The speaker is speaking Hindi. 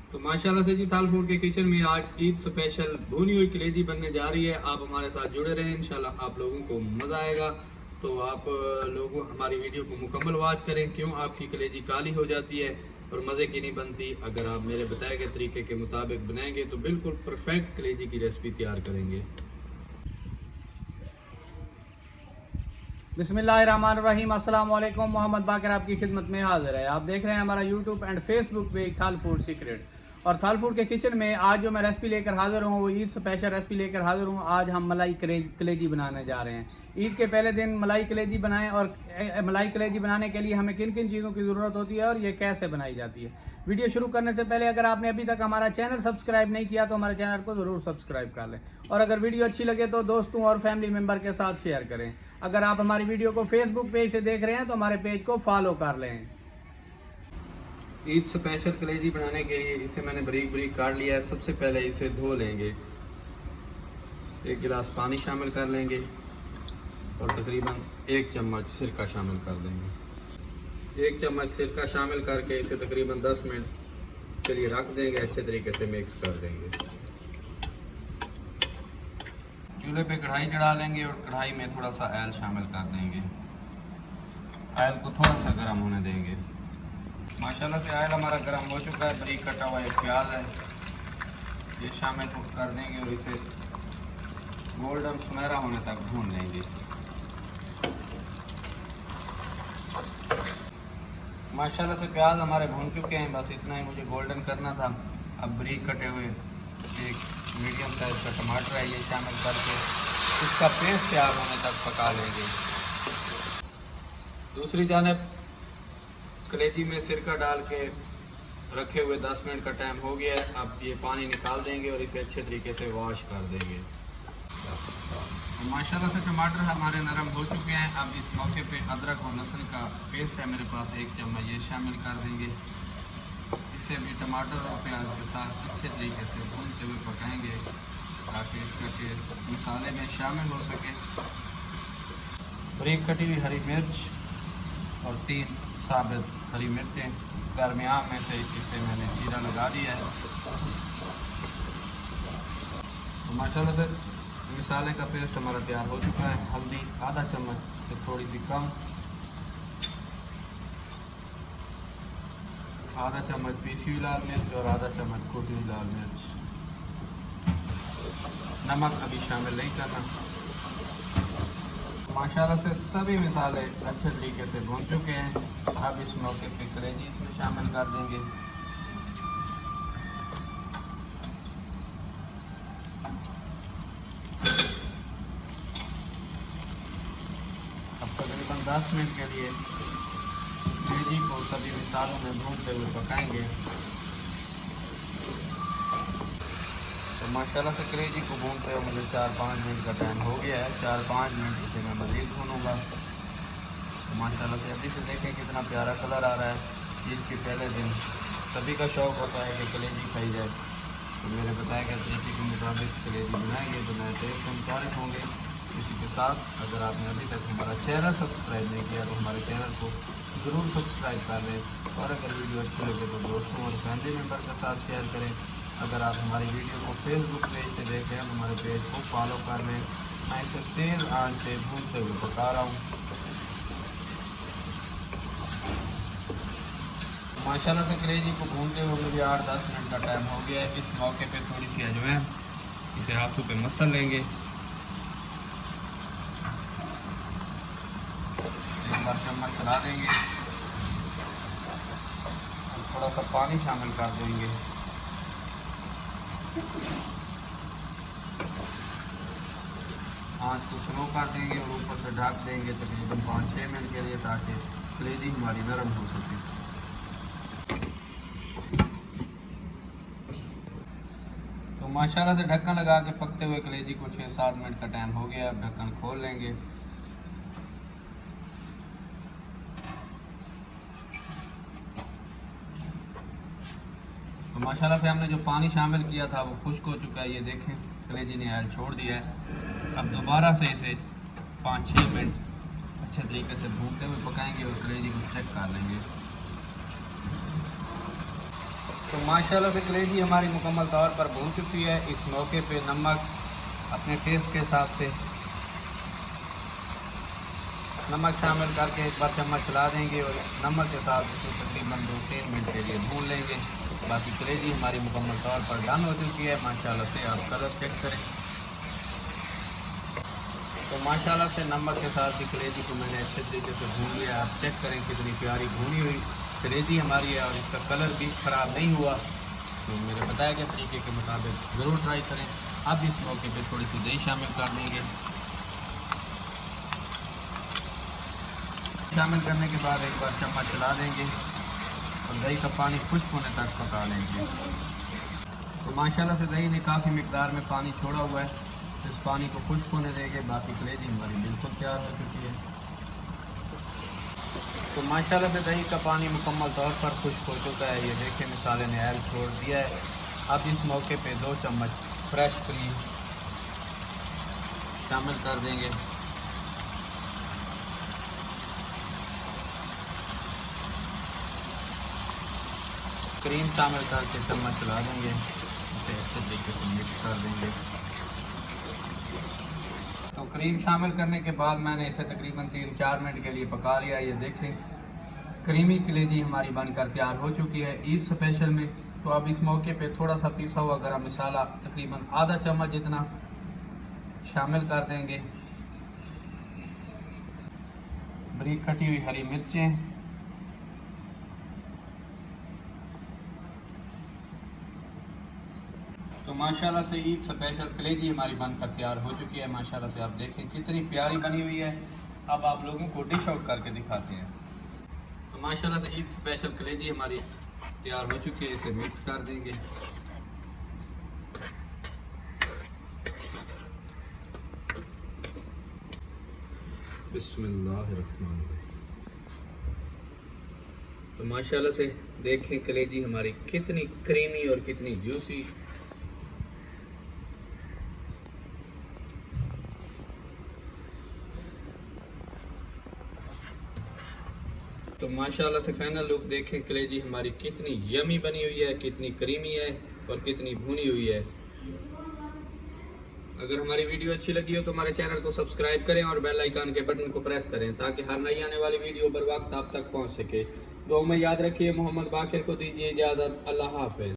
तो माशाल्लाह से जी थाल फूड के किचन में आज ईद स्पेशल भुनी हुई कलेजी बनने जा रही है। आप हमारे साथ जुड़े रहें, इंशाल्लाह आप लोगों को मज़ा आएगा। तो आप लोगों हमारी वीडियो को मुकम्मल वॉच करें। क्यों आपकी कलेजी काली हो जाती है और मज़े की नहीं बनती। अगर आप मेरे बताए गए तरीके के मुताबिक बनाएंगे तो बिल्कुल परफेक्ट कलेजी की रेसिपी तैयार करेंगे। बिस्मिल्लाहिर्रहमानिर्रहीम। अस्सलाम वालेकुम। मोहम्मद बाकर आपकी खिदमत में हाजिर है। आप देख रहे हैं हमारा यूट्यूब एंड फेसबुक पेज थाल फूड सीक्रेट। और थाल फूड के किचन में आज जो मैं रेसिपी लेकर हाजिर हूँ वो ईद स्पेशल रेसिपी लेकर हाजिर हूँ। आज हम मलाई कलेजी बनाने जा रहे हैं। ईद के पहले दिन मलाई कलेजी बनाएं। और मलाई कलेजी बनाने के लिए हमें किन किन चीज़ों की ज़रूरत होती है और ये कैसे बनाई जाती है। वीडियो शुरू करने से पहले अगर आपने अभी तक हमारा चैनल सब्सक्राइब नहीं किया तो हमारे चैनल को ज़रूर सब्सक्राइब कर लें। और अगर वीडियो अच्छी लगे तो दोस्तों और फैमिली मेम्बर के साथ शेयर करें। अगर आप हमारी वीडियो को फेसबुक पेज से देख रहे हैं तो हमारे पेज को फॉलो कर लें। ईद स्पेशल कलेजी बनाने के लिए इसे मैंने बारीक बारीक काट लिया है। सबसे पहले इसे धो लेंगे। एक गिलास पानी शामिल कर लेंगे और तकरीबन 1 चम्मच सिरका शामिल कर देंगे। 1 चम्मच सिरका शामिल करके इसे तकरीबन 10 मिनट के लिए रख देंगे। अच्छे तरीके से मिक्स कर देंगे। चूल्हे पे कढ़ाई चढ़ा लेंगे और कढ़ाई में थोड़ा सा ऑयल शामिल कर देंगे। ऑयल को थोड़ा सा गर्म होने देंगे। माशाल्लाह से ऑयल हमारा गर्म हो चुका है। बारीक कटा हुआ एक प्याज है, ये शामिल कर देंगे और इसे गोल्डन सुनहरा होने तक भून लेंगे। माशाल्लाह से प्याज हमारे भून चुके हैं। बस इतना ही मुझे गोल्डन करना था। अब बारीक कटे हुए एक मीडियम साइज का टमाटर है, ये शामिल करके इसका पेस्ट तैयार होने तक पका लेंगे। दूसरी जानब कलेजी में सिरका डाल के रखे हुए 10 मिनट का टाइम हो गया है। अब ये पानी निकाल देंगे और इसे अच्छे तरीके से वॉश कर देंगे। तो माशाल्लाह से टमाटर हमारे नरम हो चुके हैं। अब इस मौके पे अदरक और लहसुन का पेस्ट है मेरे पास 1 चम्मच, ये शामिल कर देंगे। इसे भी टमाटर और प्याज के साथ अच्छे तरीके से भूनते हुए पकाएंगे ताकि इसका टेस्ट मसाले में शामिल हो सके। बारीक कटी हुई हरी मिर्च और 3 साबित हरी मिर्चें दरमियान में से इसे मैंने जीरा लगा दिया है। तो माशाल्लाह से मसाले का पेस्ट हमारा तैयार हो चुका है। हल्दी आधा चम्मच से थोड़ी सी कम, आधा चम्मच पीसी हुई लाल मिर्च और आधा चम्मच कुटी हुई लाल मिर्च। नमक अभी शामिल नहीं करना। माशाल्लाह से सभी मसाले अच्छे तरीके से भून चुके हैं। अब इस मौके पे कलेजी इसमें शामिल कर देंगे। अब तकरीबन 10 मिनट के लिए कलेजी को सभी मसालों में भूनते हुए पकाएंगे। तो माशाल्लाह से कलेजी को भूनते हुए मुझे 4-5 मिनट का टाइम हो गया है। 4-5 मिनट इसे मैं मज़ीद भूनूंगा। तो माशाल्लाह से अभी से देखें कितना प्यारा कलर आ रहा है। ईद के पहले दिन सभी का शौक़ होता है कि कलेजी खाई जाए। तो मेरे बताए गए तरीके के मुताबिक कलेजी बनाएंगे तो मेरे टेस्ट से मुतारिफ होंगे। इसी के साथ अगर आपने अभी तक हमारा चैनल सब्सक्राइब नहीं किया तो हमारे चैनल को ज़रूर सब्सक्राइब कर लें। और अगर वीडियो अच्छी लगे तो दोस्तों और फैमिली मेम्बर के साथ शेयर करें। अगर आप हमारी वीडियो को फेसबुक पेज से देख रहे हैं तो हमारे पेज को फॉलो कर लें। मैं इसे तेज़ आंच पे भूनते हुए पका रहा हूँ। माशाल्लाह से कलेजी को भूनते हुए मुझे 8-10 मिनट का टाइम हो गया है। इस मौके पे थोड़ी सी अजवाइन इसे हाथों पे मसल लेंगे। एक बार चम्मच चला देंगे और थोड़ा सा पानी शामिल कर देंगे। आँच को स्लो कर देंगे और ऊपर से ढक देंगे तकरीबन 5-6 मिनट के लिए ताकि कलेजी हमारी नरम हो सके। तो माशाल्लाह से ढक्कन लगा के पकते हुए कलेजी को 6-7 मिनट का टाइम हो गया। अब ढक्कन खोल लेंगे। तो माशाल्लाह से हमने जो पानी शामिल किया था वो खुश्क हो चुका है। ये देखें कलेजी ने ऑयल छोड़ दिया है। अब दोबारा से इसे 5-6 मिनट अच्छे तरीके से भूनते हुए पकाएंगे और कलेजी को चेक कर लेंगे। तो माशाल्लाह से कलेजी हमारी मुकम्मल तौर पर भून चुकी है। इस मौके पे नमक अपने टेस्ट के हिसाब से नमक शामिल करके एक बार चम्मच चला देंगे और नमक के साथ इसको तकरीबन 2-3 मिनट के लिए भून लेंगे। बाकी कलेजी हमारी मुकम्मल तौर पर डन हो चुकी है। माशाल्लाह से आप कलर चेक करें। तो माशाल्लाह से नमक के साथ भी कलेजी को मैंने अच्छे तरीके से भून लिया। आप चेक करें कितनी प्यारी भूनी हुई कलेजी हमारी है और इसका कलर भी ख़राब नहीं हुआ। तो मेरे बताए गए तरीके के मुताबिक ज़रूर ट्राई करें। अब इस मौके पे थोड़ी सी दही शामिल कर देंगे। शामिल करने के बाद एक बार चम्मच चला देंगे और दही का पानी खुश्क होने तक पका लेंगे। तो माशाल्लाह से दही ने काफ़ी मिकदार में पानी छोड़ा हुआ है। इस पानी को खुश्क होने देंगे। बाकी कलेजी हमारी बिल्कुल तैयार हो चुकी है। तो माशाल्लाह से दही का पानी मुकम्मल तौर पर खुश्क हो चुका है। ये देखें मिसाले ने ऐल छोड़ दिया है। अब इस मौके पे 2 चम्मच फ्रेश क्रीम शामिल कर देंगे। क्रीम शामिल करके चम्मच चला देंगे। इसे अच्छे तरीके से मिक्स कर देंगे। तो क्रीम शामिल करने के बाद मैंने इसे तकरीबन 3-4 मिनट के लिए पका लिया। ये देखें क्रीमी कलेजी हमारी बनकर तैयार हो चुकी है ईद स्पेशल में। तो अब इस मौके पे थोड़ा सा पिसा हुआ गरम मसाला तकरीबन आधा चम्मच जितना शामिल कर देंगे। बारीक कटी हुई हरी मिर्चें, तो माशाल्लाह से ईद स्पेशल कलेजी हमारी बनकर तैयार हो चुकी है। माशाल्लाह से आप देखें कितनी प्यारी बनी हुई है। अब आप लोगों को डिश आउट करके दिखाते हैं। तो माशाल्लाह से ईद स्पेशल कलेजी हमारी तैयार हो चुकी है। इसे मिक्स कर देंगे। बिस्मिल्लाहिर्रहमानिर्रहीम। तो माशाल्लाह से देखें कलेजी हमारी कितनी क्रीमी और कितनी जूसी। तो माशाल्लाह से फाइनल लुक देखें कलेजी हमारी कितनी यमी बनी हुई है, कितनी क्रीमी है और कितनी भुनी हुई है। अगर हमारी वीडियो अच्छी लगी हो तो हमारे चैनल को सब्सक्राइब करें और बेल आइकन के बटन को प्रेस करें ताकि हर नई आने वाली वीडियो बर वक्त आप तक पहुंच सके। दुआ में याद रखिए। मोहम्मद बाकिर को दीजिए इजाज़त। अल्लाह हाफ़िज़।